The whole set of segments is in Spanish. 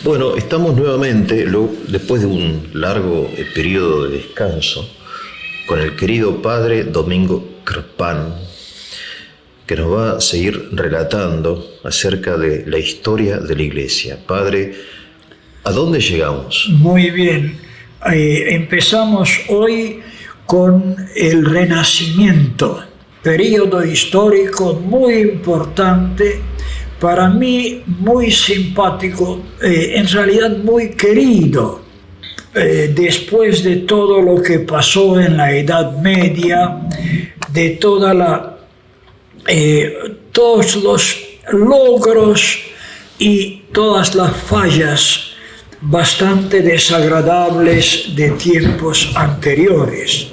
Bueno, estamos nuevamente, después de un largo periodo de descanso, con el querido padre Domingo Crpán, que nos va a seguir relatando acerca de la historia de la Iglesia. Padre, ¿a dónde llegamos? Muy bien. Empezamos hoy con el Renacimiento, periodo histórico muy importante, para mí muy simpático, en realidad muy querido, después de todo lo que pasó en la Edad Media, de todos los logros y todas las fallas bastante desagradables de tiempos anteriores.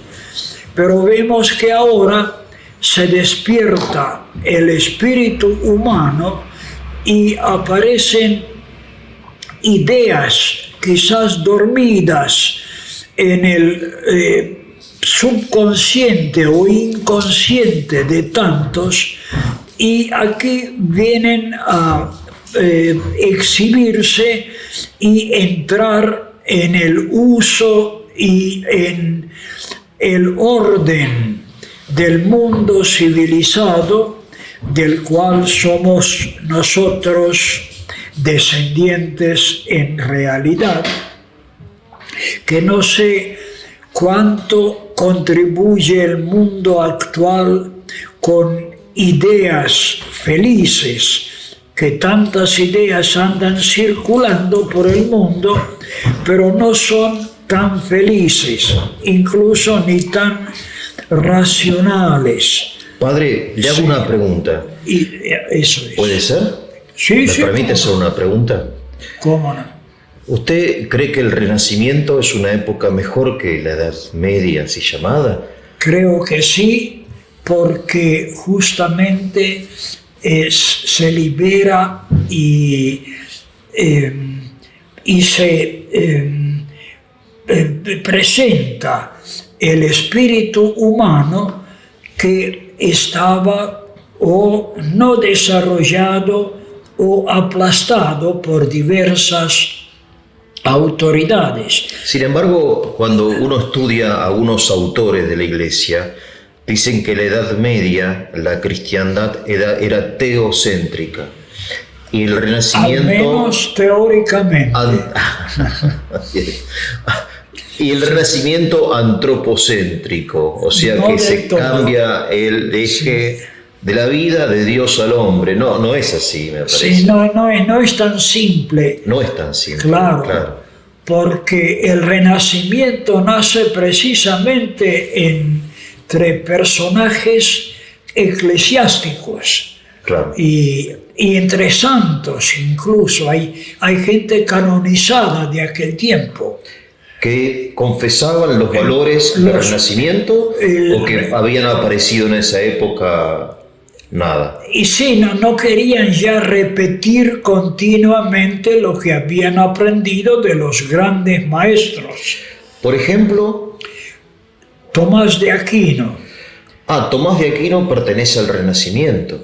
Pero vemos que ahora se despierta el espíritu humano y aparecen ideas quizás dormidas en el subconsciente o inconsciente de tantos, y aquí vienen a exhibirse y entrar en el uso y en el orden del mundo civilizado, del cual somos nosotros descendientes en realidad, que no sé cuánto contribuye el mundo actual con ideas felices, que tantas ideas andan circulando por el mundo, pero no son tan felices, incluso ni tan racionales. Padre, le hago una pregunta. Y eso es. ¿Puede ser? Sí, sí. ¿Me permite hacer una pregunta? ¿Cómo no? ¿Usted cree que el Renacimiento es una época mejor que la Edad Media, así llamada? Creo que sí, porque justamente se libera y se presenta el espíritu humano que estaba o no desarrollado o aplastado por diversas autoridades. Sin embargo, cuando uno estudia a algunos autores de la Iglesia, dicen que la Edad Media, la cristiandad era teocéntrica. Y el Renacimiento... Al menos teóricamente. Y el Renacimiento antropocéntrico, o sea No que se todo. cambia el eje de la vida de Dios al hombre. No es así, me parece. Sí, no es tan simple. No es tan simple. Claro. Porque el Renacimiento nace precisamente entre personajes eclesiásticos. Claro. Y entre santos incluso. Hay gente canonizada de aquel tiempo. ¿Que confesaban los valores del Renacimiento o que habían aparecido en esa época nada? Y sí, no querían ya repetir continuamente lo que habían aprendido de los grandes maestros. Por ejemplo, Tomás de Aquino. Tomás de Aquino pertenece al Renacimiento.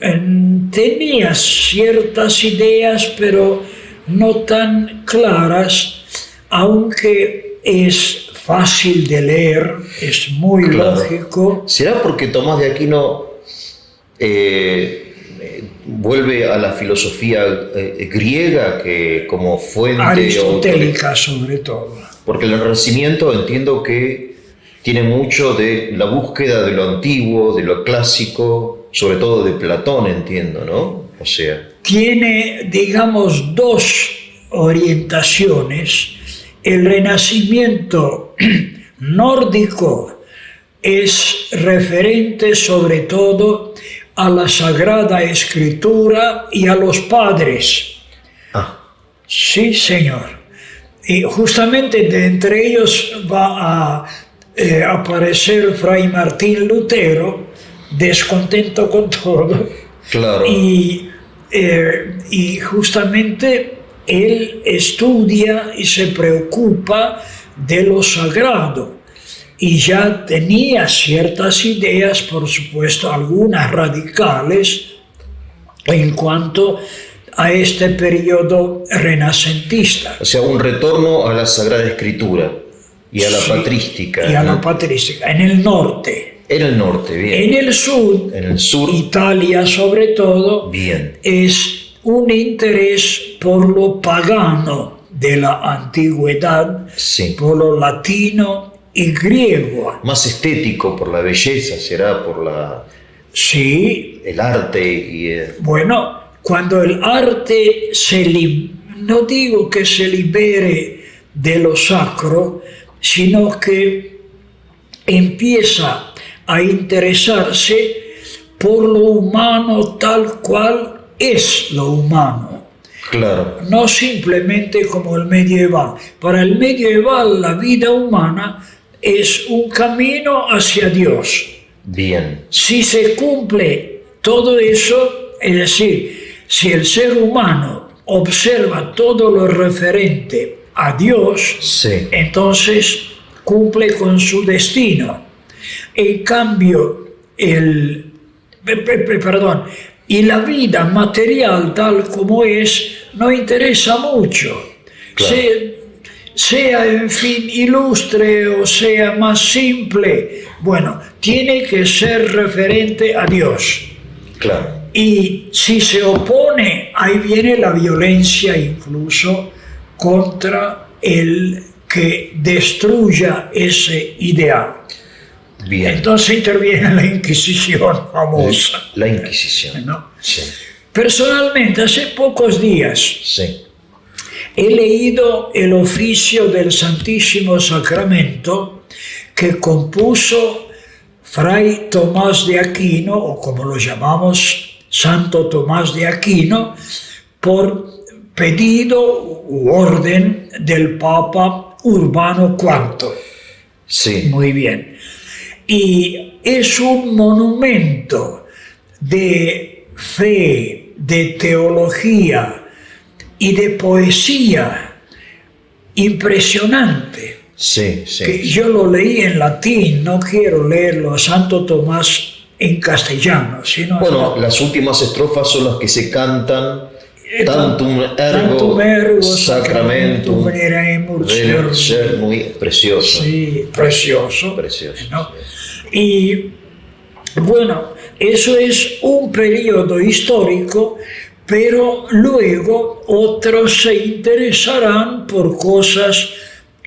Tenía ciertas ideas, pero no tan claras, aunque es fácil de leer, es muy lógico. ¿Será porque Tomás de Aquino vuelve a la filosofía griega que como fuente aristotélica sobre todo? Porque el Renacimiento entiendo que tiene mucho de la búsqueda de lo antiguo, de lo clásico, sobre todo de Platón, entiendo, ¿no? O sea, tiene, digamos, dos orientaciones. El Renacimiento nórdico es referente sobre todo a la Sagrada Escritura y a los padres. Sí, señor. Y justamente de entre ellos va a aparecer Fray Martín Lutero, descontento con todo. Claro. Y justamente él estudia y se preocupa de lo sagrado. Y ya tenía ciertas ideas, por supuesto, algunas radicales, en cuanto a este periodo renacentista. O sea, un retorno a la Sagrada Escritura y a la patrística. Y a la patrística, en el norte. En el norte, bien. En el sur, Italia sobre todo, bien, es un interés por lo pagano de la antigüedad, sí, por lo latino y griego. Más estético, por la belleza, será por Sí. el arte y... Bueno, cuando el arte no digo que se libere de lo sacro, sino que empieza a interesarse por lo humano tal cual es lo humano. Claro. No simplemente como el medieval. Para el medieval la vida humana es un camino hacia Dios. Bien. Si se cumple todo eso, es decir, si el ser humano observa todo lo referente a Dios, sí, entonces cumple con su destino. En cambio, y la vida material tal como es no interesa mucho. Claro. Sea en fin ilustre o sea más simple, bueno, tiene que ser referente a Dios. Claro. Y si se opone, ahí viene la violencia incluso contra el que destruya ese ideal. Bien. Entonces interviene la Inquisición famosa. La Inquisición. ¿No? Sí. Personalmente, hace pocos días Sí. he leído el oficio del Santísimo Sacramento que compuso Fray Tomás de Aquino, o como lo llamamos, Santo Tomás de Aquino, por pedido u orden del Papa Urbano IV. Sí. Muy bien. Y es un monumento de fe, de teología y de poesía impresionante. Sí, sí. Que yo lo leí en latín, no quiero leerlo a Santo Tomás en castellano, sino... Bueno, las últimas estrofas son las que se cantan. Tantum ergo sacramentum veneremus muy precioso. Sí, precioso. Precioso. ¿No? Y bueno, eso es un periodo histórico, pero luego otros se interesarán por cosas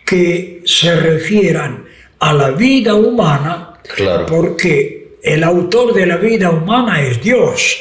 que se refieran a la vida humana, Claro. porque el autor de la vida humana es Dios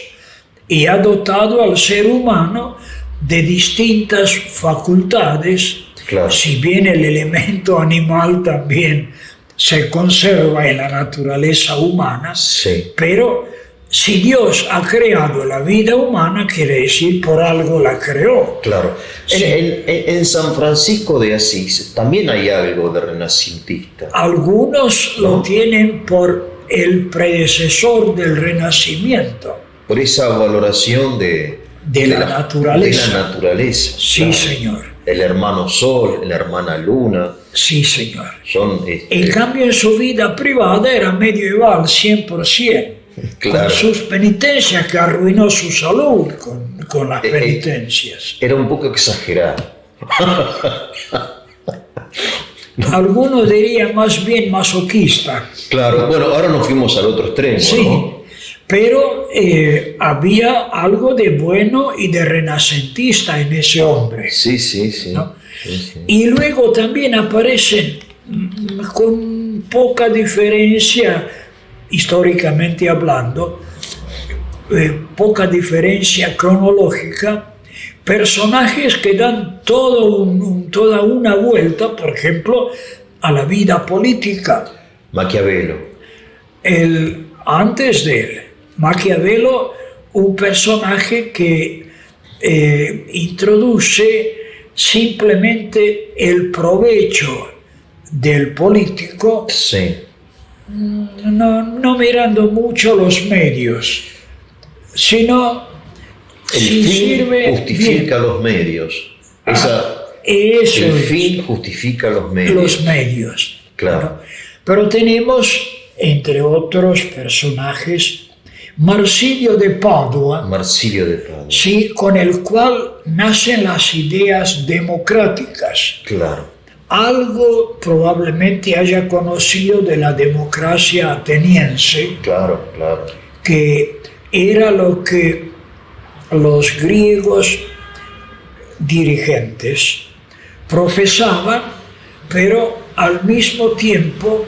y ha dotado al ser humano de distintas facultades, Claro. si bien el elemento animal también se conserva en la naturaleza humana, Sí. pero si Dios ha creado la vida humana, quiere decir por algo la creó. Claro. Sí. En San Francisco de Asís también hay algo de renacentista. Algunos lo tienen por el predecesor del Renacimiento. Por esa valoración de la naturaleza. De la naturaleza. Sí, claro. señor. El hermano Sol, la hermana Luna. Sí, señor. Son, En cambio, en su vida privada era medieval 100%. Claro. Con sus penitencias, que arruinó su salud con las penitencias. Era un poco exagerado. Algunos dirían más bien masoquista. Claro, bueno, ahora nos fuimos al otro extremo, Sí, ¿no? pero había algo de bueno y de renacentista en ese hombre. Sí, sí, sí. ¿No? Sí, sí. Y luego también aparecen con poca diferencia, históricamente hablando, poca diferencia cronológica, personajes que dan toda una vuelta, por ejemplo, a la vida política. Maquiavelo. Antes de él, Maquiavelo, un personaje que introduce simplemente el provecho del político, Sí. no mirando mucho los medios, sino El si fin sirve justifica bien. los medios. Eso El es, fin justifica los medios. los medios. Claro. ¿No? Pero tenemos, entre otros personajes, Marsilio de Padua, Marsilio de Padua. sí, con el cual nacen las ideas democráticas. Claro, Algo probablemente haya conocido de la democracia ateniense, claro, claro. que era lo que los griegos dirigentes profesaban, pero al mismo tiempo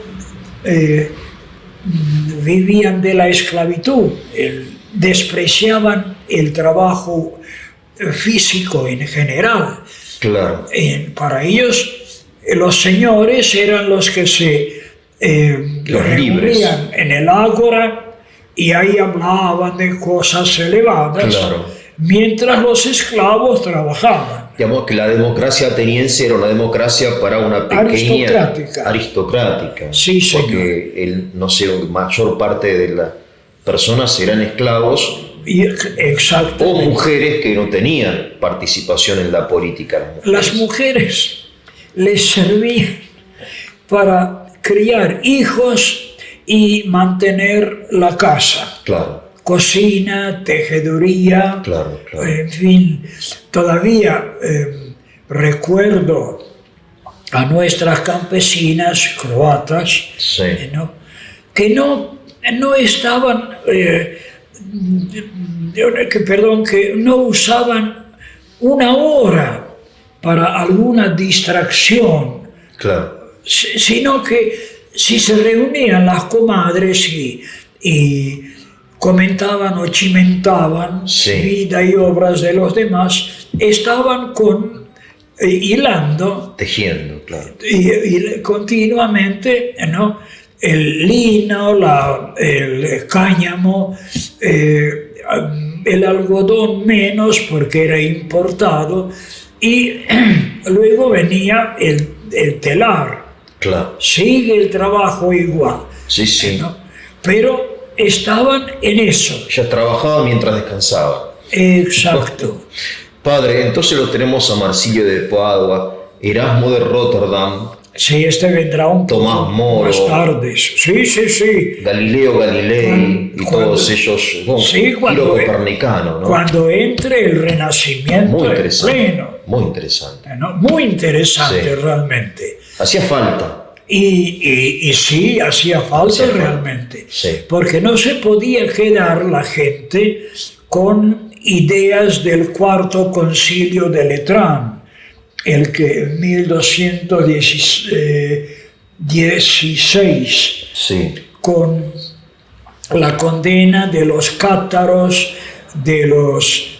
vivían de la esclavitud, despreciaban el trabajo físico en general. Claro, Para ellos, los señores eran los que se Los libres. reunían en el ágora y ahí hablaban de cosas elevadas, Claro. mientras los esclavos trabajaban. digamos que la democracia ateniense era una democracia para una pequeña aristocrática. Sí, señor. Porque no sé, mayor parte de las personas eran esclavos Exactamente. o mujeres que no tenían participación en la política. Las mujeres les servían para criar hijos y mantener la casa. Claro, Cocina, tejeduría, claro, claro. en fin, todavía recuerdo a nuestras campesinas croatas, Sí. ¿no? Que no estaban, que no usaban una hora para alguna distracción, Claro, sino que si se reunían las comadres y comentaban o chimentaban Sí. vida y obras de los demás, estaban hilando tejiendo, claro. y continuamente, ¿no? El lino, el cáñamo, el algodón menos porque era importado, y luego venía el telar. Claro. Sigue el trabajo igual, Sí, sí. ¿no? Pero estaban en eso. Ella trabajaba mientras descansaba. Exacto. Padre, entonces lo tenemos a Marsilio de Padua, Erasmo de Rotterdam, Sí, este vendrá un poco Tomás Moro. más tarde. Sí, sí, sí. Galileo Galilei y todos ellos, Sí, Giro Copernicano, ¿no? cuando entre el Renacimiento Muy en interesante. pleno, Muy interesante. ¿no? Muy interesante Sí. realmente. Hacía falta. Y sí, hacía falta Hacía falta. realmente, Sí. porque no se podía quedar la gente con ideas del Cuarto Concilio de Letrán, el que en 1216, Sí, con la condena de los cátaros, de los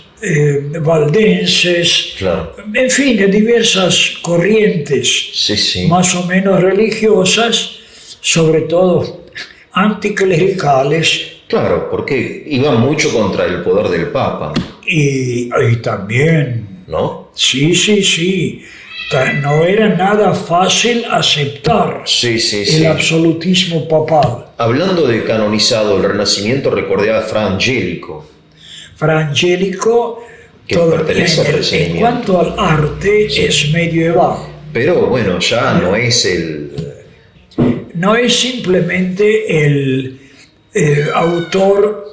valdenses, claro. en fin, de diversas corrientes Sí, sí. más o menos religiosas, sobre todo anticlericales, Claro, porque iba mucho contra el poder del Papa, y también, ¿no? sí, sí, sí, no era nada fácil aceptar Sí, sí, el sí. absolutismo papal. Hablando de canonizado, el Renacimiento, recordé a Fra Angelico. Fra Angelico, Que pertenece al en Renacimiento. cuanto al arte, Sí. es medieval. Pero bueno, ya no es el... No es simplemente el autor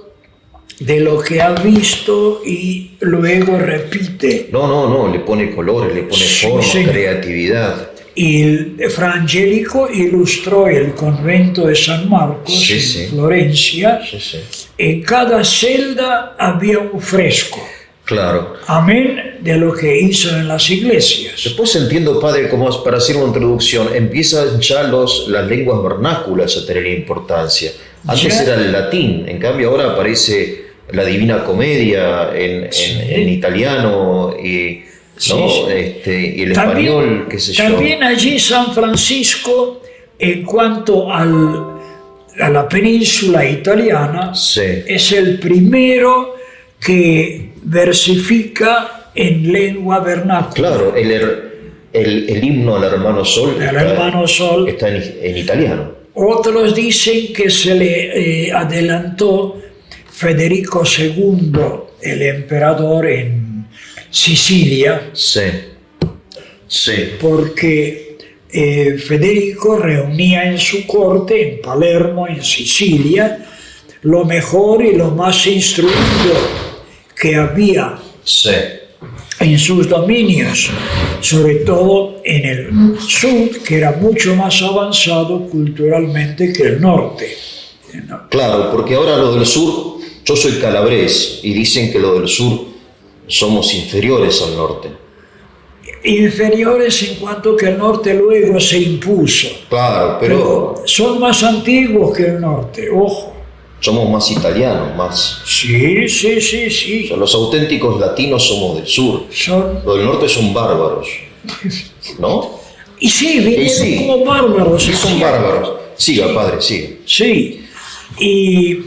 de lo que ha visto y luego repite. No, le pone colores, le pone Sí, forma, sí. creatividad. Y Fra Angelico ilustró el convento de San Marcos Sí, en sí. Florencia. Sí, sí. En cada celda había un fresco, Claro. amén de lo que hizo en las iglesias. Después entiendo, padre, como para hacer una introducción, empiezan ya las lenguas vernáculas a tener importancia. Antes Ya. era el latín, en cambio ahora aparece la Divina Comedia en italiano y, ¿no? Sí, y el español, qué sé yo. También allí San Francisco, en cuanto a la península italiana, Sí, es el primero que versifica en lengua vernácula. claro, el himno al hermano Sol El hermano Sol. está en italiano. Otros dicen que se le adelantó Federico II, el emperador en Sicilia, Sí, sí, porque Federico reunía en su corte, en Palermo, en Sicilia, lo mejor y lo más instruido que había Sí. en sus dominios, sobre todo en el sur, que era mucho más avanzado culturalmente que el norte. Claro, porque ahora lo del sur, yo soy calabrés y dicen que lo del sur somos inferiores al norte. Inferiores en cuanto que el norte luego se impuso. Claro, Pero pero son más antiguos que el norte, ojo. somos más italianos, más. Sí, sí, sí, O sí. sea, los auténticos latinos somos del sur. Son... Los del norte son bárbaros, ¿no? Y sí, vinieron sí. como bárbaros. Sí, son bárbaros. Siga, padre, siga. Sí. Y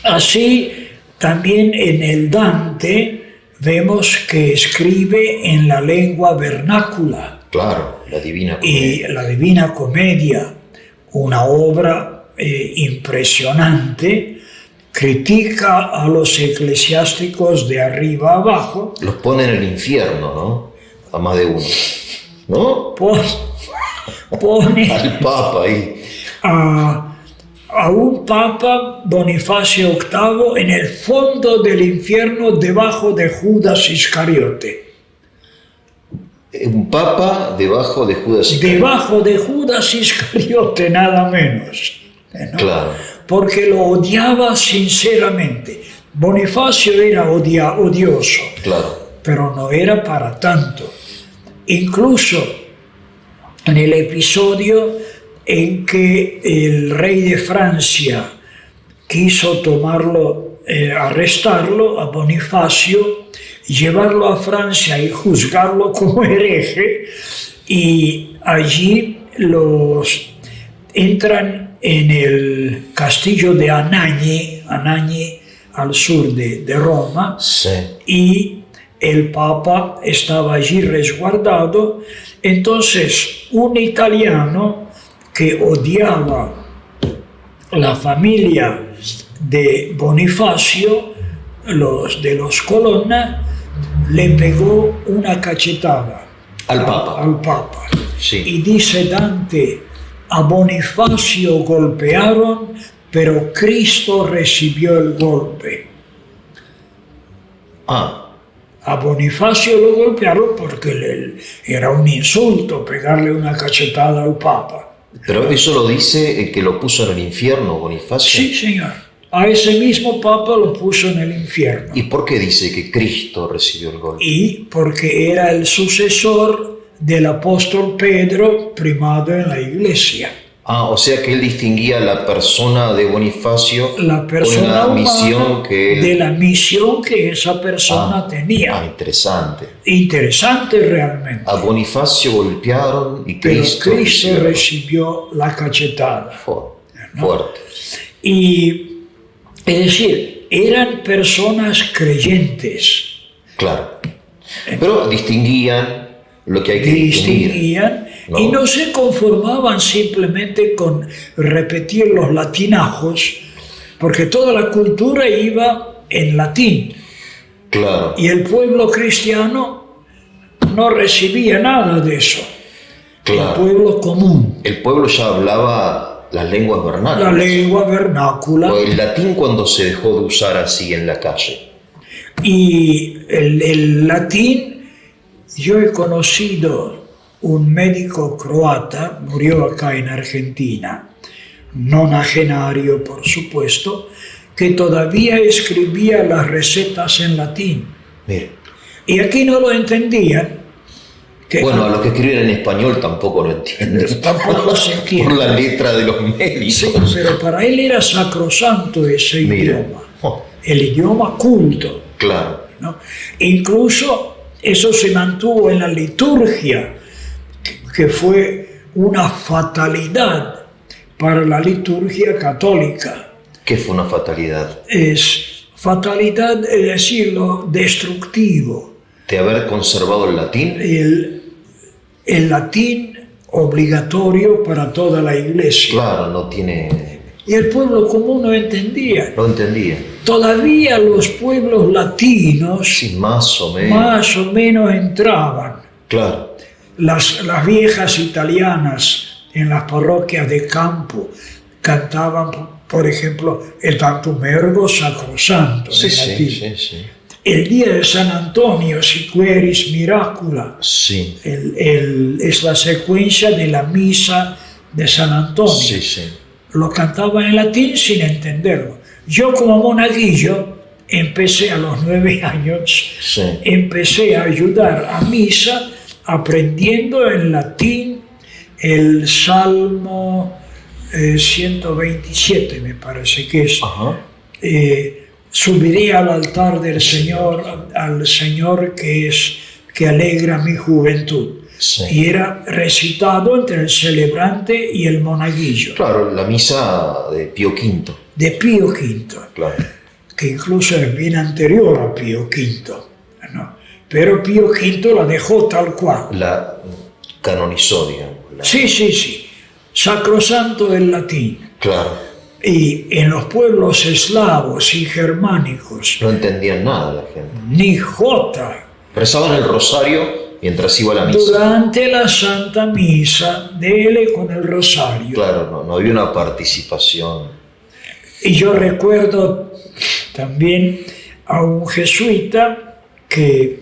así también en el Dante vemos que escribe en la lengua vernácula. Claro, la Divina Y Comedia. la Divina Comedia, una obra impresionante, critica a los eclesiásticos de arriba abajo, Los pone en el infierno, ¿no? A más de uno. ¿No? pone Al Papa ahí. a un Papa, Bonifacio VIII, en el fondo del infierno debajo de Judas Iscariote. Un Papa debajo de Judas Iscariote. Debajo de Judas Iscariote, nada menos. ¿no? Claro. Porque lo odiaba sinceramente. Bonifacio era odioso, Claro. pero no era para tanto. Incluso en el episodio en que el rey de Francia quiso tomarlo, arrestarlo a Bonifacio, llevarlo a Francia y juzgarlo como hereje, y allí los entran en el castillo de Anagni al sur de Roma, Sí. y el Papa estaba allí resguardado. Entonces un italiano que odiaba la familia de Bonifacio, los de los Colonna, le pegó una cachetada Al Papa. al Papa. Sí. Y dice Dante, a Bonifacio golpearon, pero Cristo recibió el golpe. Ah, A Bonifacio lo golpearon porque era un insulto pegarle una cachetada al Papa. pero eso lo dice el que lo puso en el infierno, Bonifacio. Sí, señor. A ese mismo Papa lo puso en el infierno. ¿Y por qué dice que Cristo recibió el golpe? Y porque era el sucesor del apóstol Pedro, primado en la iglesia. Ah, o sea que él distinguía la persona de Bonifacio La persona con la misión humana que él... de la misión que esa persona tenía. interesante. Interesante realmente. A Bonifacio golpearon y Pero Cristo Cristo recibió la cachetada. Fuerte. Y es decir, eran personas creyentes. Claro. Pero distinguían lo que hay que distinguir. Distinguían, ¿no? y no se conformaban simplemente con repetir los latinajos, porque toda la cultura iba en latín. Claro. Y el pueblo cristiano no recibía nada de eso. Claro. El pueblo común, El pueblo ya hablaba las lenguas la vernáculas. lengua vernácula. O el latín cuando se dejó de usar así en la calle. Y el latín, yo he conocido un médico croata, murió acá en Argentina, nonagenario por supuesto, que todavía escribía las recetas en latín. Mire. Y aquí no lo entendían. Que Bueno, a los que escriben en español tampoco lo entienden. Tampoco se entiende. Por la letra de los médicos. Sí, pero para él era sacrosanto ese Mira. idioma, Oh, el idioma culto, claro. ¿no? Incluso eso se mantuvo en la liturgia, que fue una fatalidad para la liturgia católica. ¿Qué fue una fatalidad? Es fatalidad, es decir, lo destructivo. ¿De haber conservado el latín? El latín obligatorio para toda la iglesia. Claro, no tiene... Y el pueblo común no entendía. No entendía. Todavía los pueblos latinos Sí, más o menos. más o menos entraban. Claro. Las viejas italianas en las parroquias de campo cantaban por ejemplo, el Tantum Ergo Sacrosanto, Sí, en sí, latín. sí, sí. El día de San Antonio, Siqueris Miracula, Sí, es la secuencia de la misa de San Antonio. sí, sí. Lo cantaba en latín sin entenderlo. Yo como monaguillo empecé a los 9 años, Sí. empecé a ayudar a misa aprendiendo en latín el Salmo 127, me parece que es. Ajá. Subiré al altar del Señor, al Señor que alegra mi juventud. Sí. Y era recitado entre el celebrante y el monaguillo, Claro, la misa de Pío V. de Pío V, Claro. que incluso es bien anterior a Pío V, ¿no? Pero Pío V la dejó tal cual. La canonizó, digamos. Sí, sí, sí. Sacrosanto en latín. Claro. Y en los pueblos eslavos y germánicos, No entendían nada la gente. ni jota. Rezaban el rosario mientras iba a la misa. Durante la Santa Misa, dele con el rosario. Claro, no había una participación. Y yo recuerdo también a un jesuita que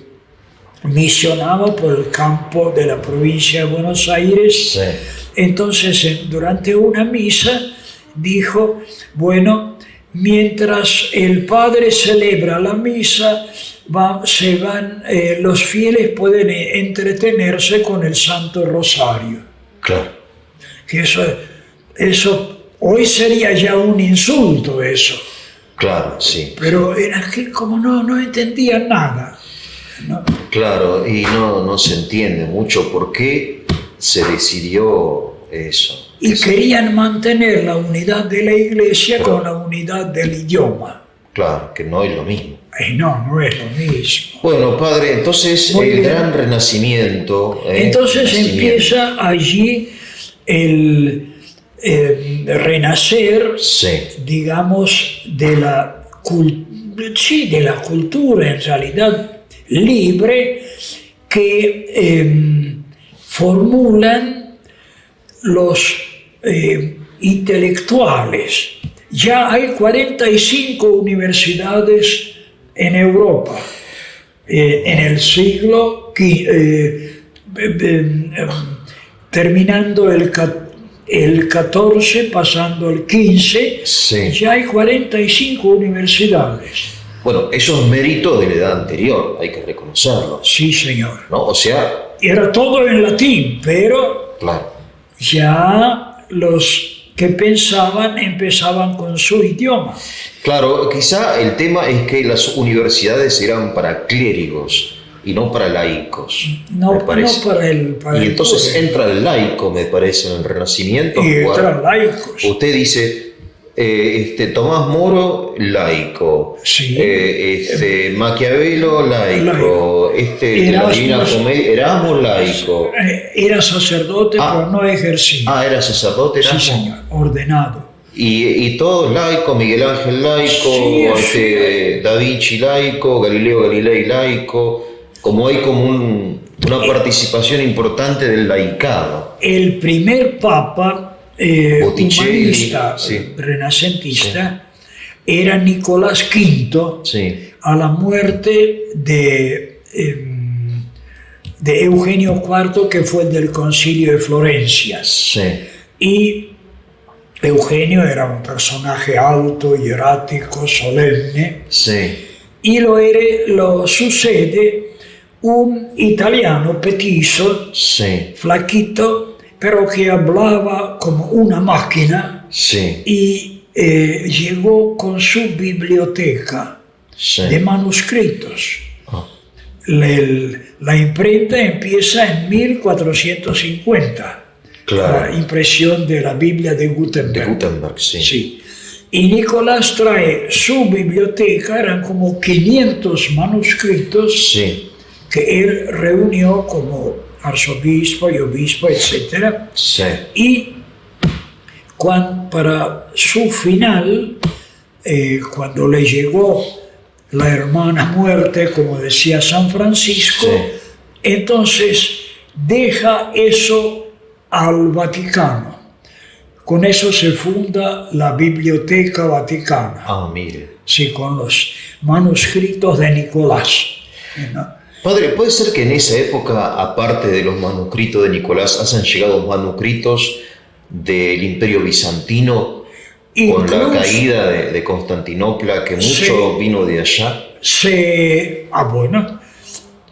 misionaba por el campo de la provincia de Buenos Aires. Sí. Entonces, durante una misa, dijo, bueno, mientras el padre celebra la misa, los fieles pueden entretenerse con el Santo Rosario. Claro. Que eso hoy sería ya un insulto eso. Claro, sí. Pero era que como no entendían nada, ¿no? Claro, y no se entiende mucho por qué se decidió eso. Y querían mantener la unidad de la iglesia con la unidad del idioma. Claro, que no es lo mismo. Y no es lo mismo. Bueno, padre, entonces Muy el bien. gran renacimiento. Entonces renacimiento. empieza allí el renacer, Sí, digamos, de la cultura en realidad libre que formulan los intelectuales. Ya hay 45 universidades en Europa en el siglo terminando el 14, pasando el 15, sí. ya hay 45 universidades. Bueno, eso es mérito de la edad anterior, hay que reconocerlo, Sí, señor. ¿no? O sea, Era todo en latín, pero claro, ya los que empezaban con su idioma. claro, quizá el tema es que las universidades eran para clérigos y no para laicos, No, me parece. no para el Y entonces pobre. entra el laico, me parece, en el Renacimiento. Y jugar. entran laicos. Usted dice, Tomás Moro, laico. Sí. Maquiavelo, laico. Laico. La Divina Comedia, Erasmo, laico. Era sacerdote, Ah. pero no ejercía. Era sacerdote, Sí, Erasmo. señor, ordenado. Y todos laicos, Miguel Ángel laico, Sí. Da Vinci laico, Galileo Galilei laico. Como hay como una participación importante del laicado. El primer papa Botticelli, humanista, sí. renacentista, era Nicolás V, Sí, a la muerte de Eugenio IV, que fue el del Concilio de Florencia. sí, Y Eugenio era un personaje alto, hierático, solemne, sí. y lo sucede un italiano petizo, Sí, flaquito, pero que hablaba como una máquina sí, y llegó con su biblioteca sí. de manuscritos. Ah, La imprenta empieza en 1450, claro. la impresión de la Biblia de De Gutenberg. Gutenberg, sí. Sí. Y Nicolás trae su biblioteca, eran como 500 manuscritos Sí, que él reunió como arzobispo y obispo, etc. sí, Y para su final, cuando le llegó la hermana muerte, como decía San Francisco, Sí. entonces deja eso al Vaticano Con eso se funda la Biblioteca Vaticana. Ah, mire. Sí, con los manuscritos de Nicolás, ¿no? Padre, ¿puede ser que en esa época, aparte de los manuscritos de Nicolás, hayan llegado manuscritos del Imperio Bizantino con la caída de Constantinopla, que mucho vino de allá? Bueno,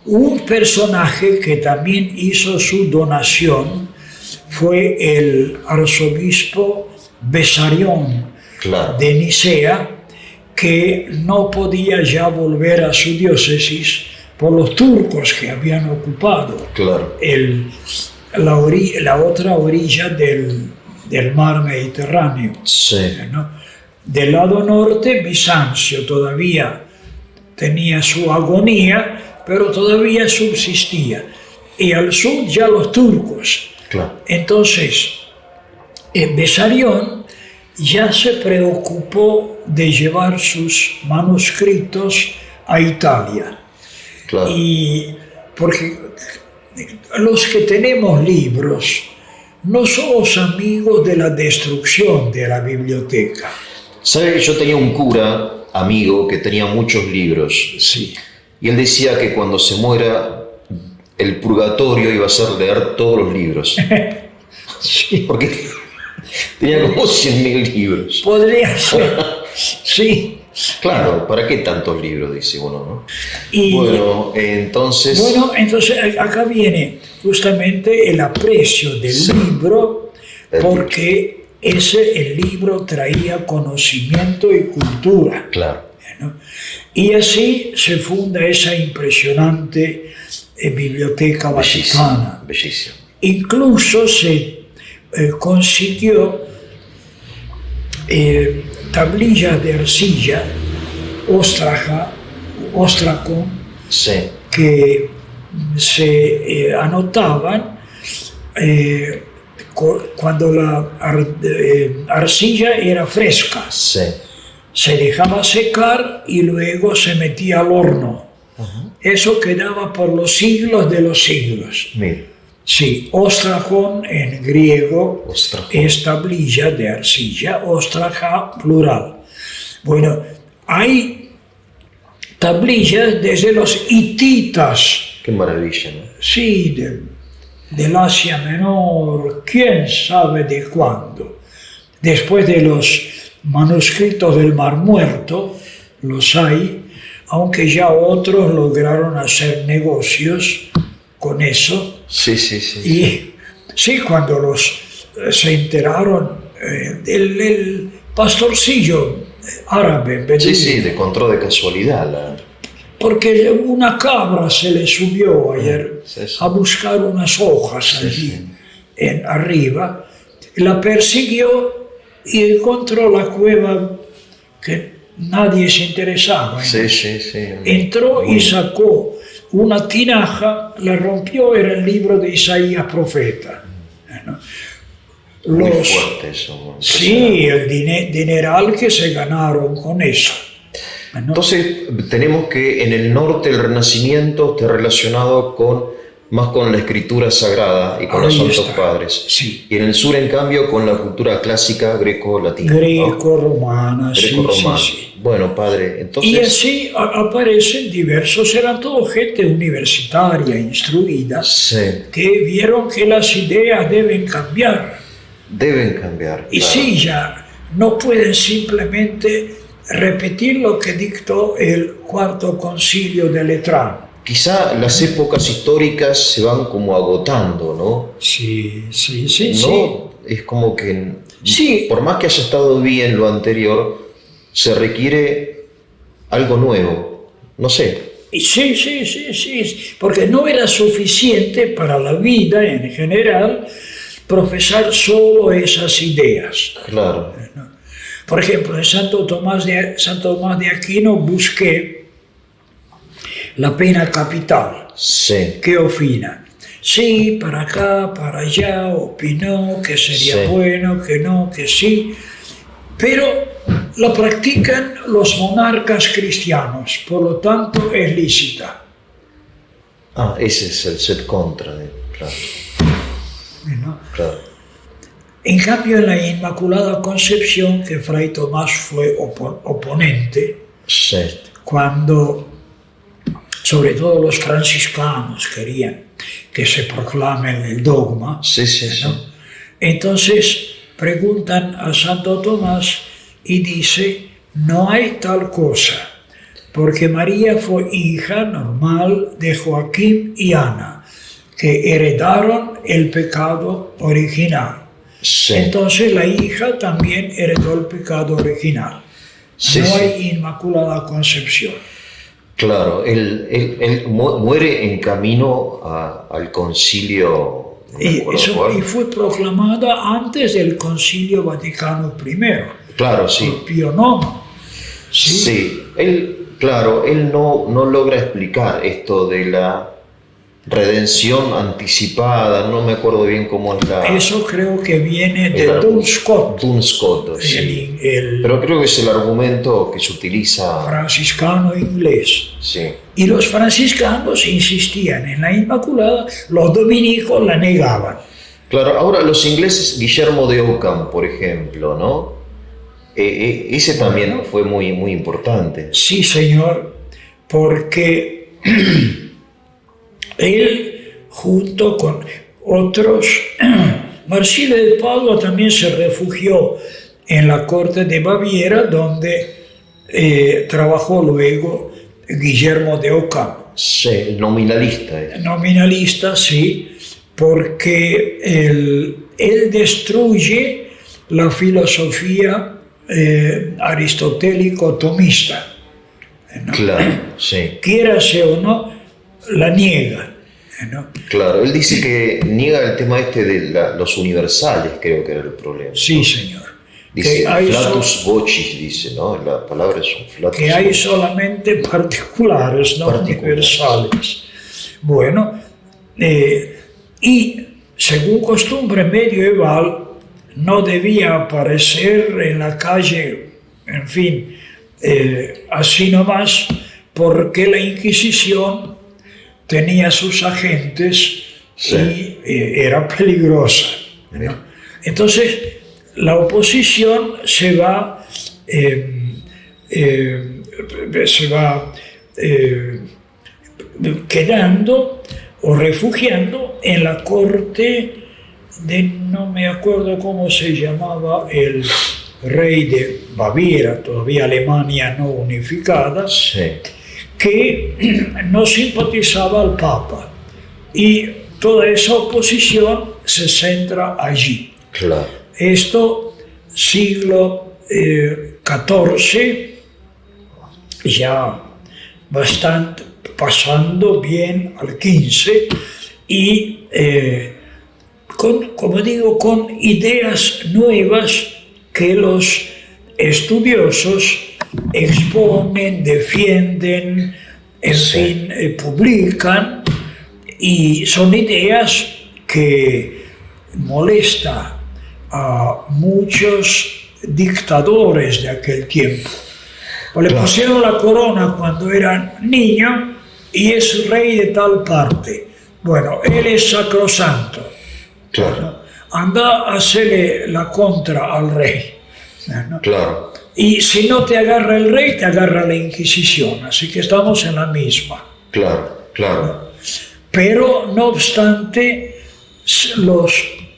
un personaje que también hizo su donación fue el arzobispo Besarión, claro, de Nicea, que no podía ya volver a su diócesis por los turcos que habían ocupado claro, la otra orilla del mar Mediterráneo, sí, ¿no? Del lado norte, Bizancio todavía tenía su agonía, pero todavía subsistía. Y al sur ya los turcos. claro. Entonces, Besarión ya se preocupó de llevar sus manuscritos a Italia. Claro. Y porque los que tenemos libros no somos amigos de la destrucción de la biblioteca. ¿Sabe? Yo tenía un cura amigo que tenía muchos libros. Sí. Y él decía que cuando se muera, el purgatorio iba a ser leer todos los libros. Sí. Porque tenía como 100.000 libros. Podría ser, sí. Claro, ¿para qué tantos libros? Dice uno, ¿no? Y, bueno, entonces acá viene justamente el aprecio del libro, porque el libro traía conocimiento y cultura. Claro. ¿No? Y así se funda esa impresionante biblioteca vaticana. Bellísimo. Incluso se consiguió tablillas de arcilla, ostracón, Sí. que se anotaban cuando la arcilla era fresca. Sí. Se dejaba secar y luego se metía al horno. Uh-huh. Eso quedaba por los siglos de los siglos. Mire. Sí, ostracón en griego Ostracón. es tablilla de arcilla, ostraja plural. Bueno, hay tablillas desde los hititas. Qué maravilla, ¿no? Sí, del Asia Menor, quién sabe de cuándo. Después de los manuscritos del Mar Muerto, los hay, aunque ya otros lograron hacer negocios con eso. Sí. Y sí, cuando se enteraron del pastorcillo árabe, beduino, Sí, le encontró de casualidad. porque una cabra se le subió ayer Sí. a buscar unas hojas allí arriba, la persiguió y encontró la cueva que nadie se interesaba. Sí. Entró y sacó una tinaja, la rompió, era el libro de Isaías profeta. Muy fuerte eso. Sí, el dineral que se ganaron con eso. ¿No? Entonces, tenemos que en el norte el Renacimiento está relacionado más con la escritura sagrada y con los santos padres. Sí. Y en el sur, en cambio, con la cultura clásica greco-latina. Greco-romana, Greco-romana. sí. Bueno, padre, entonces... Y así aparecen diversos, eran todo gente universitaria, instruida, que vieron que las ideas deben cambiar. Deben cambiar. Y claro. sí, ya no pueden simplemente repetir lo que dictó el Cuarto Concilio de Letrán. Quizá las épocas históricas se van como agotando, ¿no? Sí. ¿No? Es como que, sí, por más que haya estado bien lo anterior, se requiere algo nuevo. No sé. Sí, porque no era suficiente para la vida en general profesar solo esas ideas. Claro. Por ejemplo, en Santo Tomás de Aquino busqué la pena capital. Sí. ¿Qué opina? Sí, para acá, para allá, opinó que sería bueno, que no, que sí, pero lo practican los monarcas cristianos, por lo tanto es lícita. Ah, ese es el set contra, claro. ¿No? Claro. En cambio, en la Inmaculada Concepción, que Fray Tomás fue oponente, Sí. cuando sobre todo los franciscanos querían que se proclame el dogma, Sí, sí, sí. ¿no? Entonces preguntan a Santo Tomás y dice, no hay tal cosa, porque María fue hija normal de Joaquín y Ana, que heredaron el pecado original. Sí. Entonces la hija también heredó el pecado original. Sí, No sí. hay Inmaculada Concepción. Claro, él muere en camino al concilio. No me Y, acuerdo cuál. y fue proclamada antes del Concilio Vaticano I, Claro, sí. por Pío IX. ¿Sí? Sí, él no logra explicar esto de la redención anticipada, no me acuerdo bien cómo es la... Eso creo que viene de el- Duns Scott, Duns Scott, sí. el Pero creo que es el argumento que se utiliza. franciscano inglés. Sí, Y los franciscanos insistían en la Inmaculada, los dominicos la negaban. claro, ahora los ingleses, Guillermo de Ockham, por ejemplo, ¿no? Ese también fue muy, muy importante. Sí, señor, porque él, junto con otros, Marsilio de Padua también se refugió en la corte de Baviera, donde trabajó luego Guillermo de Ockham. Sí, el nominalista. Nominalista, sí, porque él destruye la filosofía aristotélico-tomista, ¿no? Claro, sí. Quierase o no, la niega, ¿no? Claro, él dice que niega el tema este de los universales, creo que era el problema. Sí, señor. Dice, Que hay, flatus vocis, dice, ¿no? La palabra es un flatus que hay vocis. solamente particulares, no Particulares. universales. Bueno, y según costumbre medieval, no debía aparecer en la calle, en fin, así nomás, porque la Inquisición tenía sus agentes Sí. y era peligrosa, ¿no? Entonces, la oposición se va quedando o refugiando en la corte de, no me acuerdo cómo se llamaba, el rey de Baviera, todavía Alemania no unificada, Sí, que no simpatizaba al Papa. Y toda esa oposición se centra allí. claro. Esto, siglo XIV, ya bastante, pasando bien al XV, y como digo, con ideas nuevas que los estudiosos exponen, defienden, en fin, publican, y son ideas que molestan a muchos dictadores de aquel tiempo. O le Claro. pusieron la corona cuando era niño y es rey de tal parte. Bueno, él es sacrosanto. Claro, Anda a hacerle la contra al rey, ¿no? claro. Y si no te agarra el rey, te agarra la Inquisición. Así que estamos en la misma. Claro, claro. Pero, no obstante, los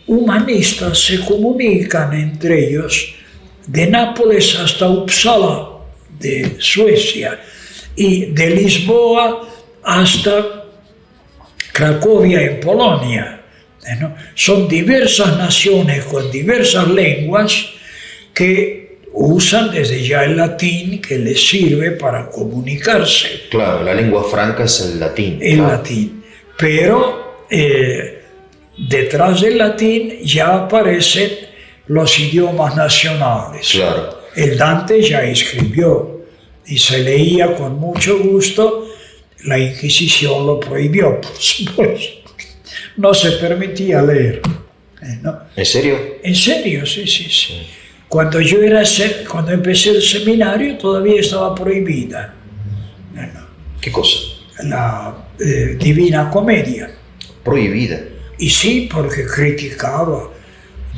humanistas se comunican entre ellos de Nápoles hasta Uppsala, de Suecia, y de Lisboa hasta Cracovia, en Polonia, ¿no? Son diversas naciones con diversas lenguas que usan desde ya el latín, que les sirve para comunicarse. Claro, la lengua franca es el latín. El claro. latín. Pero detrás del latín ya aparecen los idiomas nacionales. Claro. El Dante ya escribió y se leía con mucho gusto. La Inquisición lo prohibió, por supuesto. No se permitía leer, ¿no? ¿En serio? En serio, sí, sí, sí. Cuando cuando empecé el seminario todavía estaba prohibida, ¿no? ¿Qué cosa? La Divina Comedia. Prohibida. Y sí, porque criticaba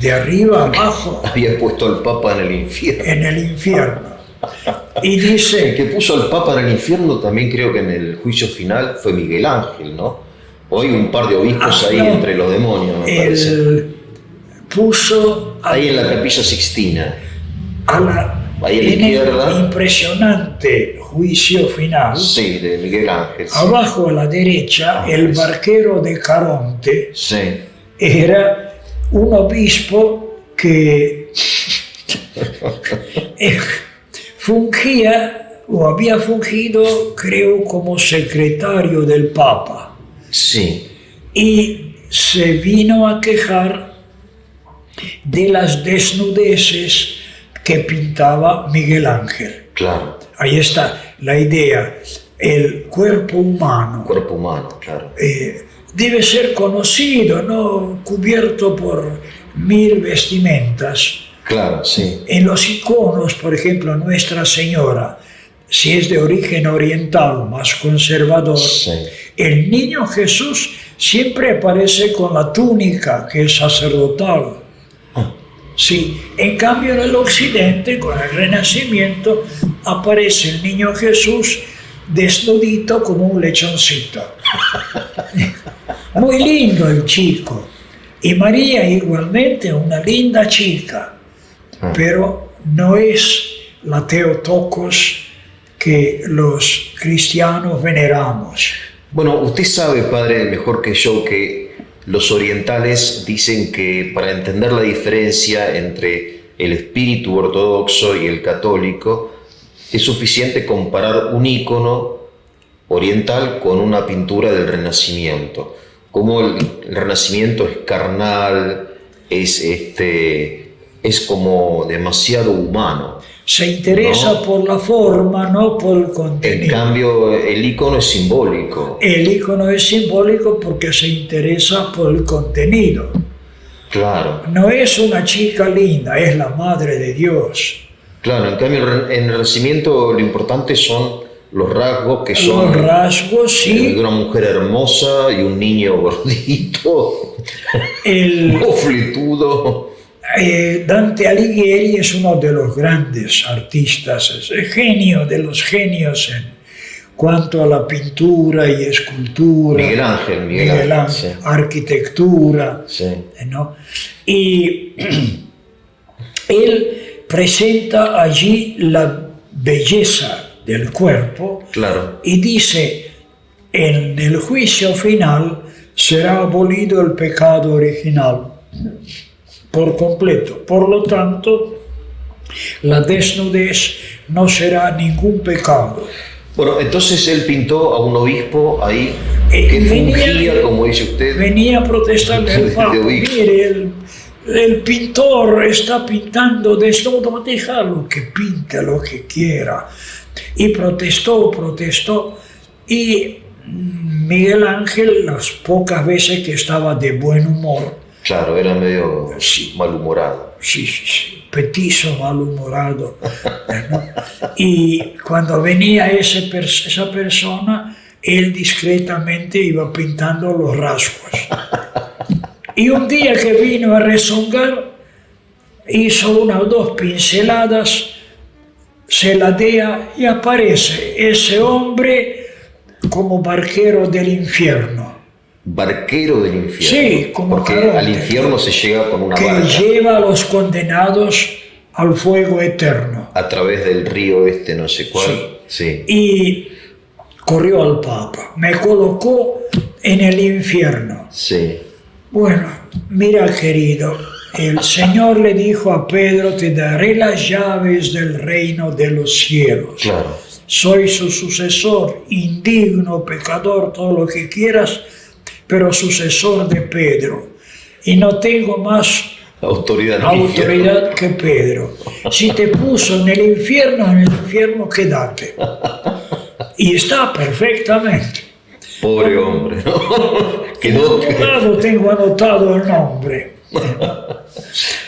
de arriba abajo Había puesto al Papa en el infierno. en el infierno. Y El dice, que puso al Papa en el infierno también creo que en el juicio final fue Miguel Ángel, ¿no? Hoy un par de obispos ahí no, entre los demonios, me parece. él puso Ahí en la Capilla Sixtina. Ahí a la en izquierda. el impresionante juicio final, Sí, de Miguel Ángel. Sí. abajo a la derecha, el barquero de Caronte Sí. era un obispo que fungía o había fungido, creo, como secretario del Papa Sí. y se vino a quejar de las desnudeces que pintaba Miguel Ángel. Claro. Ahí está la idea, el cuerpo humano. Cuerpo humano, claro. Debe ser conocido, ¿no? Cubierto por 1000 vestimentas. Claro, sí. En los iconos, por ejemplo, Nuestra Señora, si es de origen oriental, más conservador, Sí. el niño Jesús siempre aparece con la túnica, que es sacerdotal. Sí, en cambio en el occidente, con el Renacimiento, aparece el niño Jesús desnudito como un lechoncito. Muy lindo el chico. Y María igualmente una linda chica, pero no es la Theotokos que los cristianos veneramos. Bueno, usted sabe, padre, mejor que yo, que los orientales dicen que para entender la diferencia entre el espíritu ortodoxo y el católico, es suficiente comparar un ícono oriental con una pintura del Renacimiento. Como el Renacimiento es carnal, es como demasiado humano. Se interesa No. por la forma, no por el En contenido. cambio, el ícono es simbólico. El icono es simbólico porque se interesa por el contenido. Claro, No es una chica linda, es la Madre de Dios. claro. En cambio, en el Renacimiento lo importante son los rasgos que son Los rasgos, de sí. una mujer hermosa y un niño gordito El, o fletudo. Dante Alighieri es uno de los grandes artistas, es el genio de los genios en cuanto a la pintura y escultura. Miguel Ángel, sí. Arquitectura, Sí. ¿no? Y él presenta allí la belleza del cuerpo Claro, y dice, en el juicio final será abolido el pecado original por completo. Por lo tanto, la desnudez no será ningún pecado. bueno, entonces él pintó a un obispo ahí que fungía, como dice usted, Venía a protestarle al de Papa, obispo. mire, el pintor está pintando desnudo, déjalo que pinte lo que quiera. Y protestó, y Miguel Ángel, las pocas veces que estaba de buen humor, Claro, era medio Sí. malhumorado. sí, petizo, malhumorado, ¿no? Y cuando venía esa persona, él discretamente iba pintando los rasgos. Y un día que vino a rezongar, hizo una o dos pinceladas, se ladea y aparece ese hombre como barquero del infierno, Barquero del infierno. Sí, como porque Caronte. al infierno se llega con una que barca lleva a los condenados al fuego eterno. a través del río no sé cuál. Sí. Y corrió al Papa, me colocó en el infierno. Sí. Bueno, mira querido, el Señor le dijo a Pedro, te daré las llaves del reino de los cielos. Claro. Soy su sucesor, indigno, pecador, todo lo que quieras, pero sucesor de Pedro. Y no tengo más Autoridad en el infierno. autoridad que Pedro. Si te puso en el infierno quédate. Y está perfectamente. Pobre hombre, ¿no? En Quedó. algún lado tengo anotado el nombre.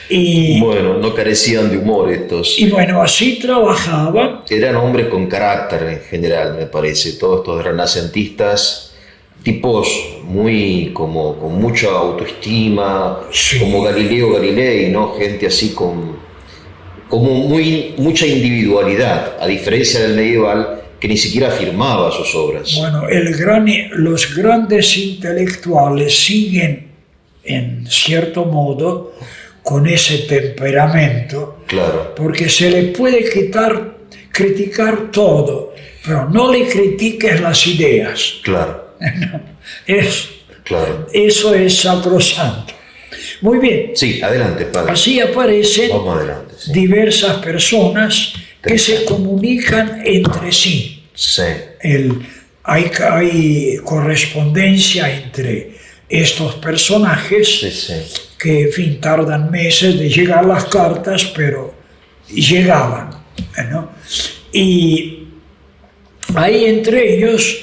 Y, Bueno, no carecían de humor estos. y bueno, así trabajaban. Eran hombres con carácter en general, me parece. Todos estos renacentistas tipos muy como con mucha autoestima, Sí. como Galileo Galilei, ¿no? Gente así como mucha individualidad, a diferencia del medieval que ni siquiera firmaba sus obras. Bueno, los grandes intelectuales siguen, en cierto modo, con ese temperamento, Claro, porque se le puede criticar todo, pero no le critiques las ideas. claro, claro. Eso es sacrosanto. Muy bien, Sí, adelante, padre. así aparecen Vamos adelante. Sí. diversas personas que se comunican entre sí. Sí, Hay correspondencia entre estos personajes sí, sí. que, en fin, tardan meses de llegar las cartas, pero llegaban, ¿no? Y ahí entre ellos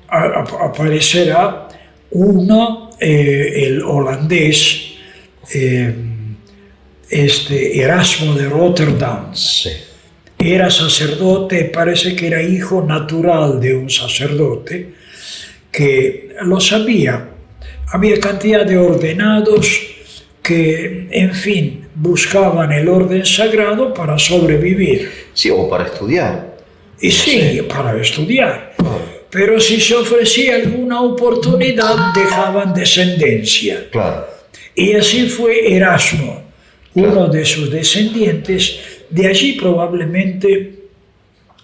aparecerá uno, el holandés, Erasmo de Rotterdam. Sí. Era sacerdote, parece que era hijo natural de un sacerdote, que lo sabía. Había cantidad de ordenados que, en fin, buscaban el orden sagrado para sobrevivir. Sí, o para estudiar. Y sí, para estudiar. Claro, Pero si se ofrecía alguna oportunidad, dejaban descendencia. claro. Y así fue Erasmo, uno de sus descendientes. De allí probablemente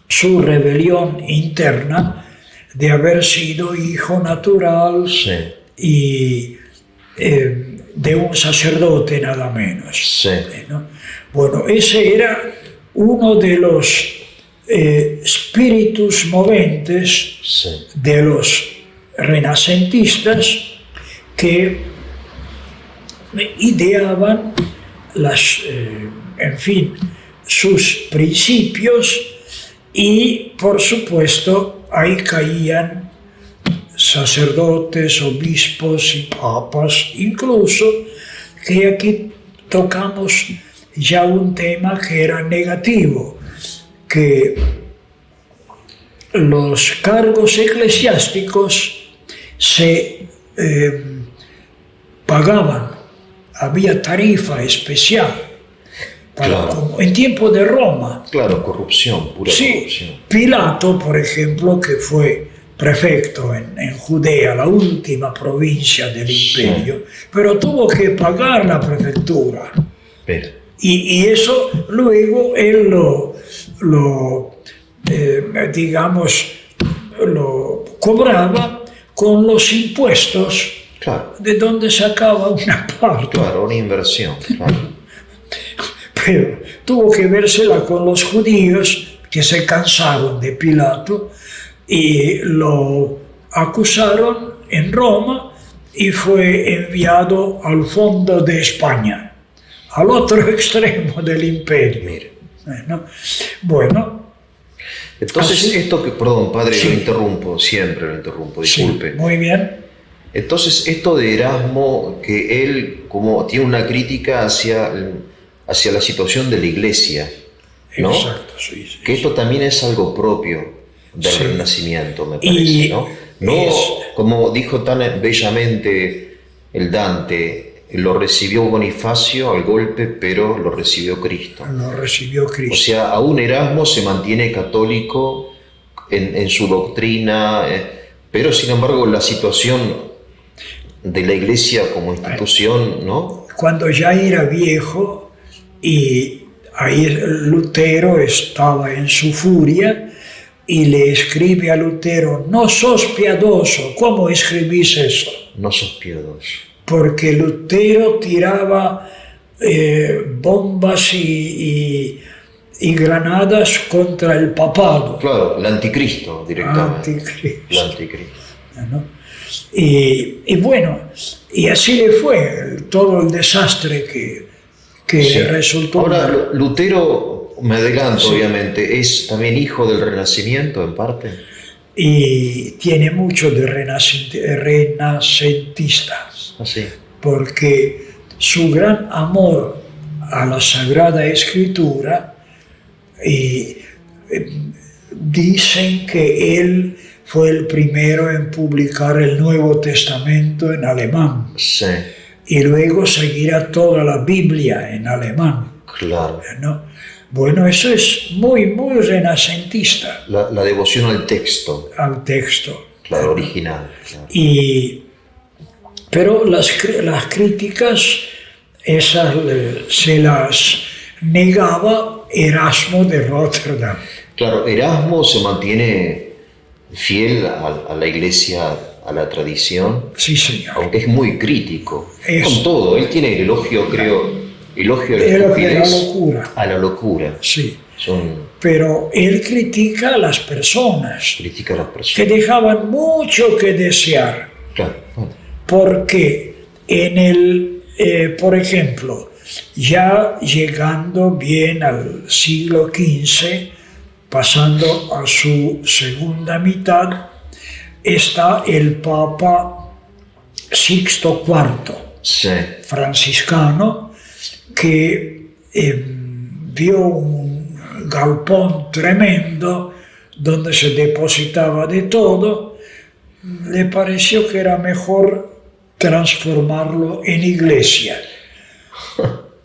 su rebelión interna de haber sido hijo natural Sí, y de un sacerdote nada menos. sí. ¿No? Bueno, ese era uno de los espíritus moventes Sí, de los renacentistas que ideaban en fin, sus principios, y por supuesto ahí caían sacerdotes, obispos y papas, incluso, que aquí tocamos ya un tema que era negativo, que los cargos eclesiásticos se pagaban, había tarifa especial, Claro. como en tiempo de Roma. Claro, corrupción, pura Sí, corrupción. Pilato, por ejemplo, que fue prefecto en Judea, la última provincia del imperio, pero tuvo que pagar la prefectura. Pero, Y eso luego él digamos, lo cobraba con los impuestos, claro, de donde sacaba una parte. claro, una inversión, claro. Pero tuvo que vérsela con los judíos, que se cansaron de Pilato y lo acusaron en Roma y fue enviado al fondo de España, al otro extremo del imperio. Mire. Bueno, Entonces, así- esto que, perdón, padre, Sí. lo interrumpo, siempre lo interrumpo, disculpe. sí, muy bien. Entonces, esto de Erasmo, que él como tiene una crítica hacia la situación de la iglesia, ¿no? Exacto, sí, sí. Que esto también es algo propio del Sí. Renacimiento, me Y parece, ¿no? No, es- como dijo tan bellamente el Dante, lo recibió Bonifacio al golpe, pero lo recibió Cristo. Lo recibió O Cristo. sea, aún Erasmo se mantiene católico en su doctrina, pero sin embargo la situación de la iglesia como institución, ¿no? Cuando ya era viejo y ahí Lutero estaba en su furia y le escribe a Lutero: no sos piadoso, ¿cómo escribís eso? No sos piadoso. Porque Lutero tiraba bombas y granadas contra el papado. Claro, el anticristo directamente. Anticristo. El anticristo. ¿No? Y bueno, y así le fue todo el desastre que Sí. resultó. Ahora, Lutero, me adelanto Sí. obviamente, es también hijo del Renacimiento en parte. Y tiene mucho de renacentistas, Así. porque su gran amor a la Sagrada Escritura, dicen que él fue el primero en publicar el Nuevo Testamento en alemán. Sí, Y luego seguirá toda la Biblia en alemán, claro. ¿no? Bueno, eso es muy, muy renacentista La devoción al texto, al texto. claro, original. Claro. Pero las críticas, esas se las negaba Erasmo de Rotterdam. Claro, Erasmo se mantiene fiel a la iglesia, a la tradición, Sí, señor. aunque es muy crítico Es- con todo. Él tiene el elogio, creo, elogio a la Elogio a la estupidez, locura. a la locura. Sí. Son Pero él critica a las personas crítica a las personas. que dejaban mucho que desear. Claro, bueno, Porque por ejemplo, ya llegando bien al siglo XV, pasando a su segunda mitad, está el Papa Sixto IV, sí, franciscano, que vio un galpón tremendo donde se depositaba de todo. Le pareció que era mejor transformarlo en iglesia.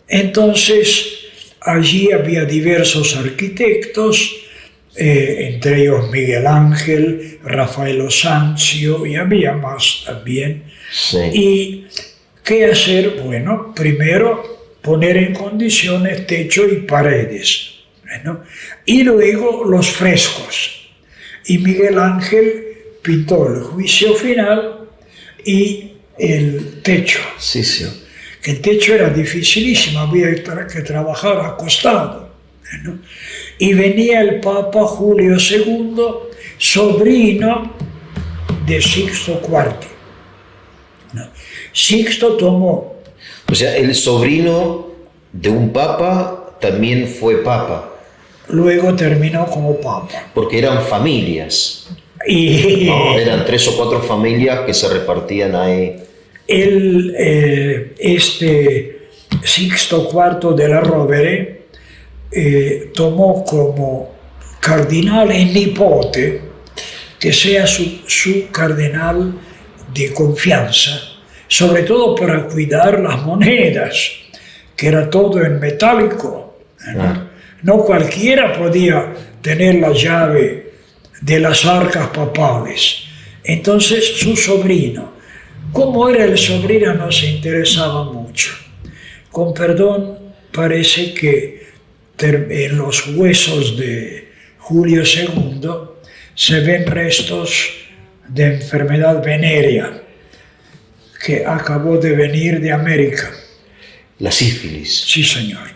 Entonces, allí había diversos arquitectos, entre ellos Miguel Ángel, Rafael Sanzio, y había más también. sí. ¿Y qué hacer? Bueno, primero poner en condiciones techo y paredes, ¿no? Y luego los frescos. Y Miguel Ángel pintó el juicio final y el techo. Sí, sí. Que el techo era dificilísimo, había que trabajar acostado, ¿no? Y venía el Papa Julio II, sobrino de Sixto IV, ¿no? Sixto tomó, O sea, el sobrino de un papa también fue papa, luego terminó como Papa. porque eran familias. Y No, eran 3 o 4 familias que se repartían ahí. este Sixto IV de la Rovere tomó como cardinal el nipote, que sea su cardenal de confianza, sobre todo para cuidar las monedas, que era todo en metálico. Ah. No cualquiera podía tener la llave de las arcas papales. Entonces su sobrino, como era el sobrino, no se interesaba mucho. Con perdón, parece que en los huesos de Julio II se ven restos de enfermedad venérea que acabó de venir de América. La sífilis. Sí, señor.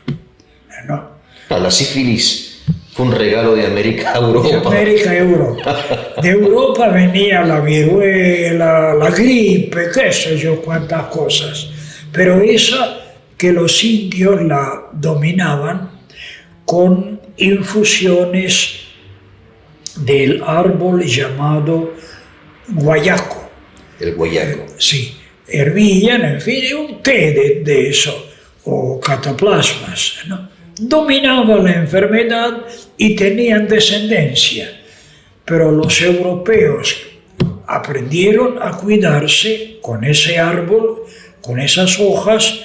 ¿No? Ah, la sífilis fue un regalo de América a Europa. De América a Europa. De Europa venía la viruela, la gripe, qué sé yo, cuántas cosas. Pero esa que los indios la dominaban con infusiones del árbol llamado guayaco. El guayaco. Sí, hervían, en fin, un té de eso, o cataplasmas, ¿no? Dominaban la enfermedad y tenían descendencia, pero los europeos aprendieron a cuidarse con ese árbol, con esas hojas,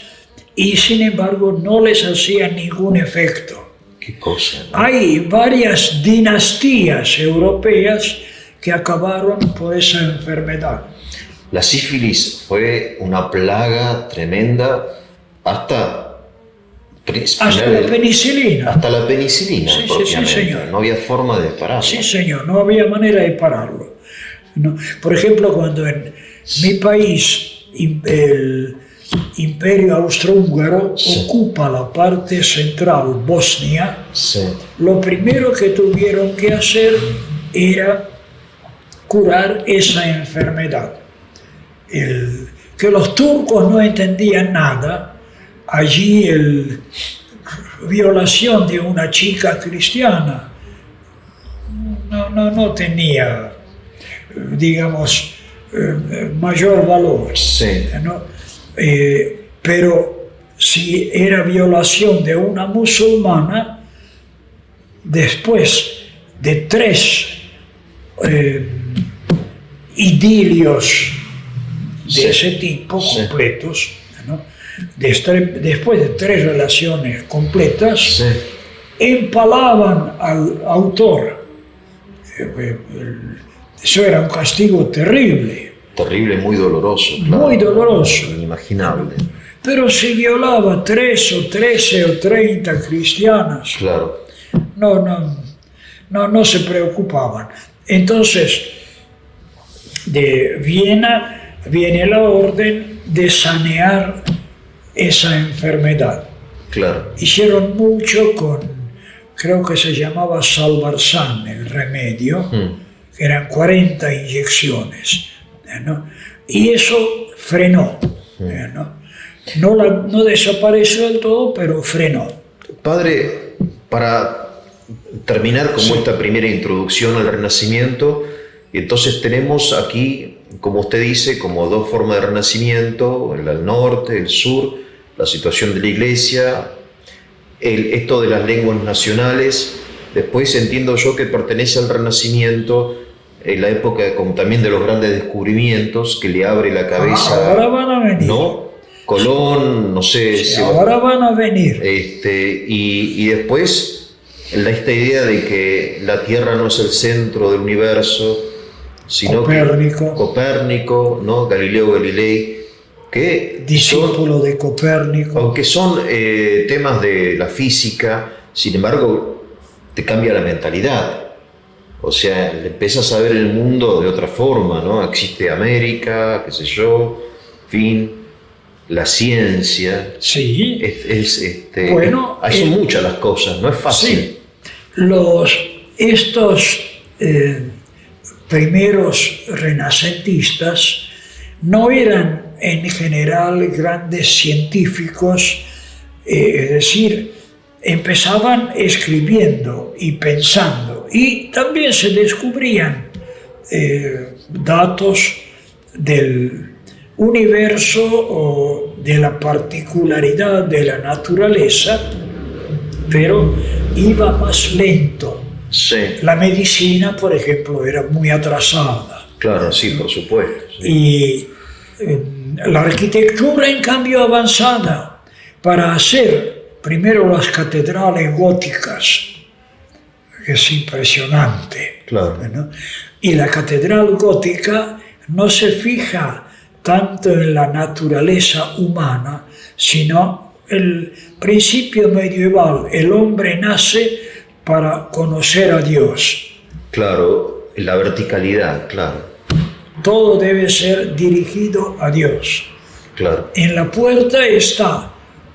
y sin embargo no les hacía ningún efecto. Qué cosa, ¿no? Hay varias dinastías europeas que acabaron por esa enfermedad. La sífilis fue una plaga tremenda hasta Hasta la penicilina. Hasta la penicilina, Sí, sí, propiamente. sí, señor. No había forma de pararla. Sí, señor, no había manera de pararlo. ¿No? Por ejemplo, cuando en mi país el Imperio Austrohúngaro ocupa la parte central, Bosnia, Sí. lo primero que tuvieron que hacer era curar esa enfermedad. Que los turcos no entendían nada. Allí violación de una chica cristiana no tenía, digamos, mayor valor, Sí. ¿no? Pero si era violación de una musulmana, después de 3 idilios de Sí. ese tipo Sí. completos, ¿no? Después de 3 relaciones completas, Sí. empalaban al autor. Eso era un castigo terrible, Terrible, muy doloroso. Claro. muy doloroso. Inimaginable. Pero si violaba 3 o 13 o 30 cristianas, Claro. no se preocupaban. Entonces, de Viena viene la orden de sanear esa enfermedad. Claro. Hicieron mucho con, creo que se llamaba Salvarsan, el remedio, que eran 40 inyecciones, ¿no? Y eso frenó, ¿no? No desapareció del todo, pero frenó. Padre, para terminar como esta primera introducción al Renacimiento, entonces tenemos aquí, como usted dice, como 2 formas de renacimiento, el norte, el sur, la situación de la Iglesia, esto de las lenguas nacionales. Después entiendo yo que pertenece al Renacimiento la época como también de los grandes descubrimientos, que le abre la cabeza. Ahora van a venir. ¿No? Colón, no sé. Sí, ahora van a venir. Y después esta idea de que la Tierra no es el centro del universo, sino Copérnico, ¿no? Galileo Galilei, que discípulo de Copérnico. Aunque son temas de la física, sin embargo, te cambia la mentalidad. O sea, empiezas a ver el mundo de otra forma, ¿no? Existe América, qué sé yo, fin, la ciencia. Sí. Bueno, son muchas las cosas, no es fácil. Sí. Estos primeros renacentistas no eran en general grandes científicos, es decir, empezaban escribiendo y pensando, y también se descubrían datos del universo o de la particularidad de la naturaleza, pero iba más lento. Sí. La medicina, por ejemplo, era muy atrasada. Claro, sí, por supuesto. Sí. Y la arquitectura, en cambio, avanzada para hacer primero las catedrales góticas, que es impresionante. Claro. ¿No? Y la catedral gótica no se fija tanto en la naturaleza humana, sino el principio medieval. El hombre nace para conocer a Dios. Claro, la verticalidad, claro. Todo debe ser dirigido a Dios. Claro. En la puerta está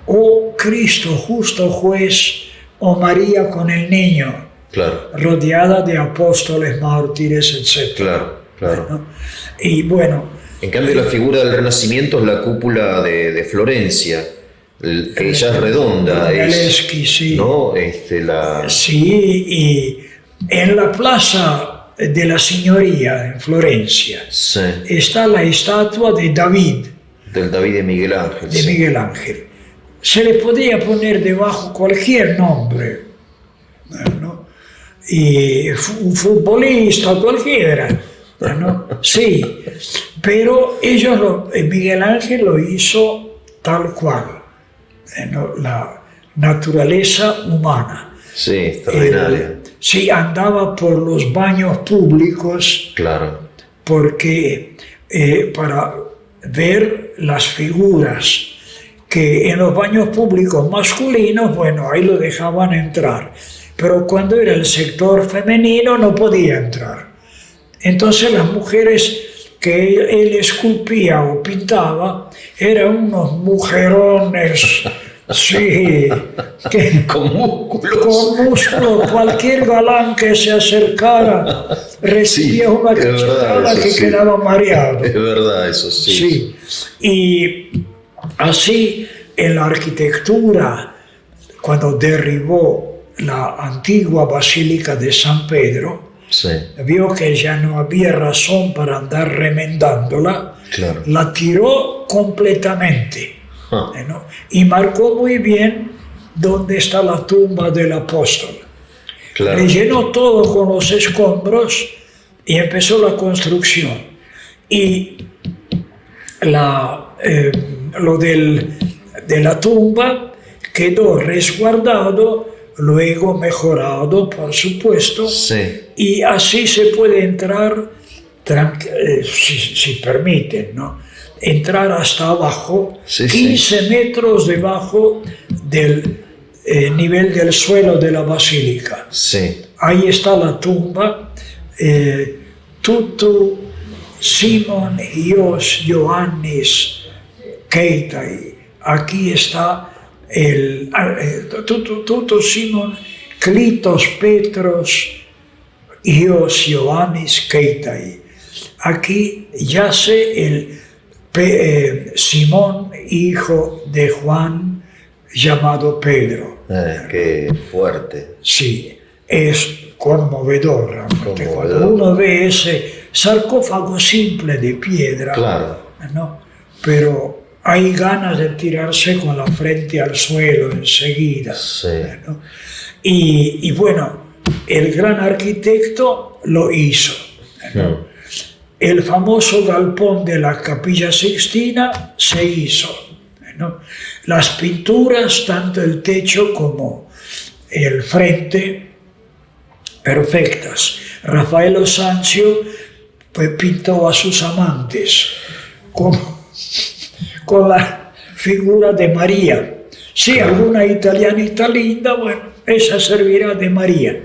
o Cristo justo juez o María con el niño, claro, rodeada de apóstoles, mártires, etc. Claro, claro. ¿No? Y bueno, en cambio la figura del Renacimiento es la cúpula de Florencia, que ya es redonda, sí. ¿no? Sí, y en la plaza de la Signoria en Florencia, sí, está la estatua de David. Del David de Miguel Ángel. De Miguel Ángel. Se le podía poner debajo cualquier nombre, ¿no? Y un futbolista cualquiera, ¿no? Sí, pero Miguel Ángel lo hizo tal cual, ¿no? La naturaleza humana. Sí, extraordinaria. Sí, andaba por los baños públicos. Claro. Porque para ver las figuras que en los baños públicos masculinos, bueno, ahí lo dejaban entrar, pero cuando era el sector femenino no podía entrar. Entonces las mujeres que él esculpía o pintaba eran unos mujerones, sí, con músculos. Con músculos, cualquier galán que se acercara recibía una cachetada que quedaba mareado. Es verdad, eso sí. Sí, y así en la arquitectura, cuando derribó la antigua Basílica de San Pedro, sí, vio que ya no había razón para andar remendándola, claro, la tiró completamente, ¿no? Y marcó muy bien dónde está la tumba del apóstol. claro, Le llenó todo con los escombros y empezó la construcción. Y lo de la tumba quedó resguardado, luego mejorado, por supuesto, Sí. y así se puede entrar, si permiten, ¿no? Entrar hasta abajo, Sí, 15 metros debajo del nivel del suelo de la basílica. Sí. Ahí está la tumba, Tutu Simon Ios Ioannis Keitai. Aquí está Tutu Simon Clitos Petros Ios Ioannis Keitai. Aquí yace el Simón, hijo de Juan, llamado Pedro. Qué fuerte. Sí, es conmovedor realmente. Conmovedor. Cuando uno ve ese sarcófago simple de piedra, Claro. ¿no? Pero hay ganas de tirarse con la frente al suelo enseguida. Sí. ¿no? Y bueno, el gran arquitecto lo hizo. ¿no? El famoso galpón de la Capilla Sixtina se hizo. ¿no? Las pinturas, tanto el techo como el frente, perfectas. Raffaello Sanzio pues, pintó a sus amantes con la figura de María. Sí, Claro. alguna italianita linda, bueno, esa servirá de María.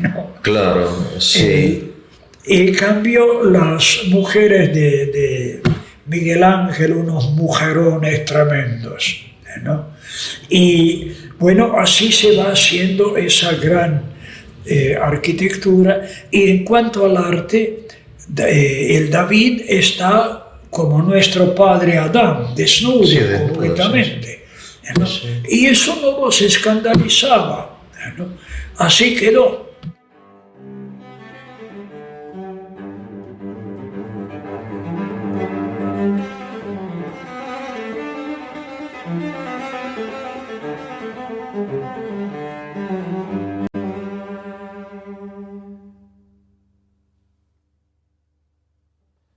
¿no? Claro, sí. En cambio, las mujeres de Miguel Ángel, unos mujerones tremendos. ¿no? Y bueno, así se va haciendo esa gran arquitectura. Y en cuanto al arte, el David está como nuestro padre Adán, desnudo, Sí, desnudo, completamente. ¿no? Sí. Y eso no los escandalizaba. ¿no? Así quedó.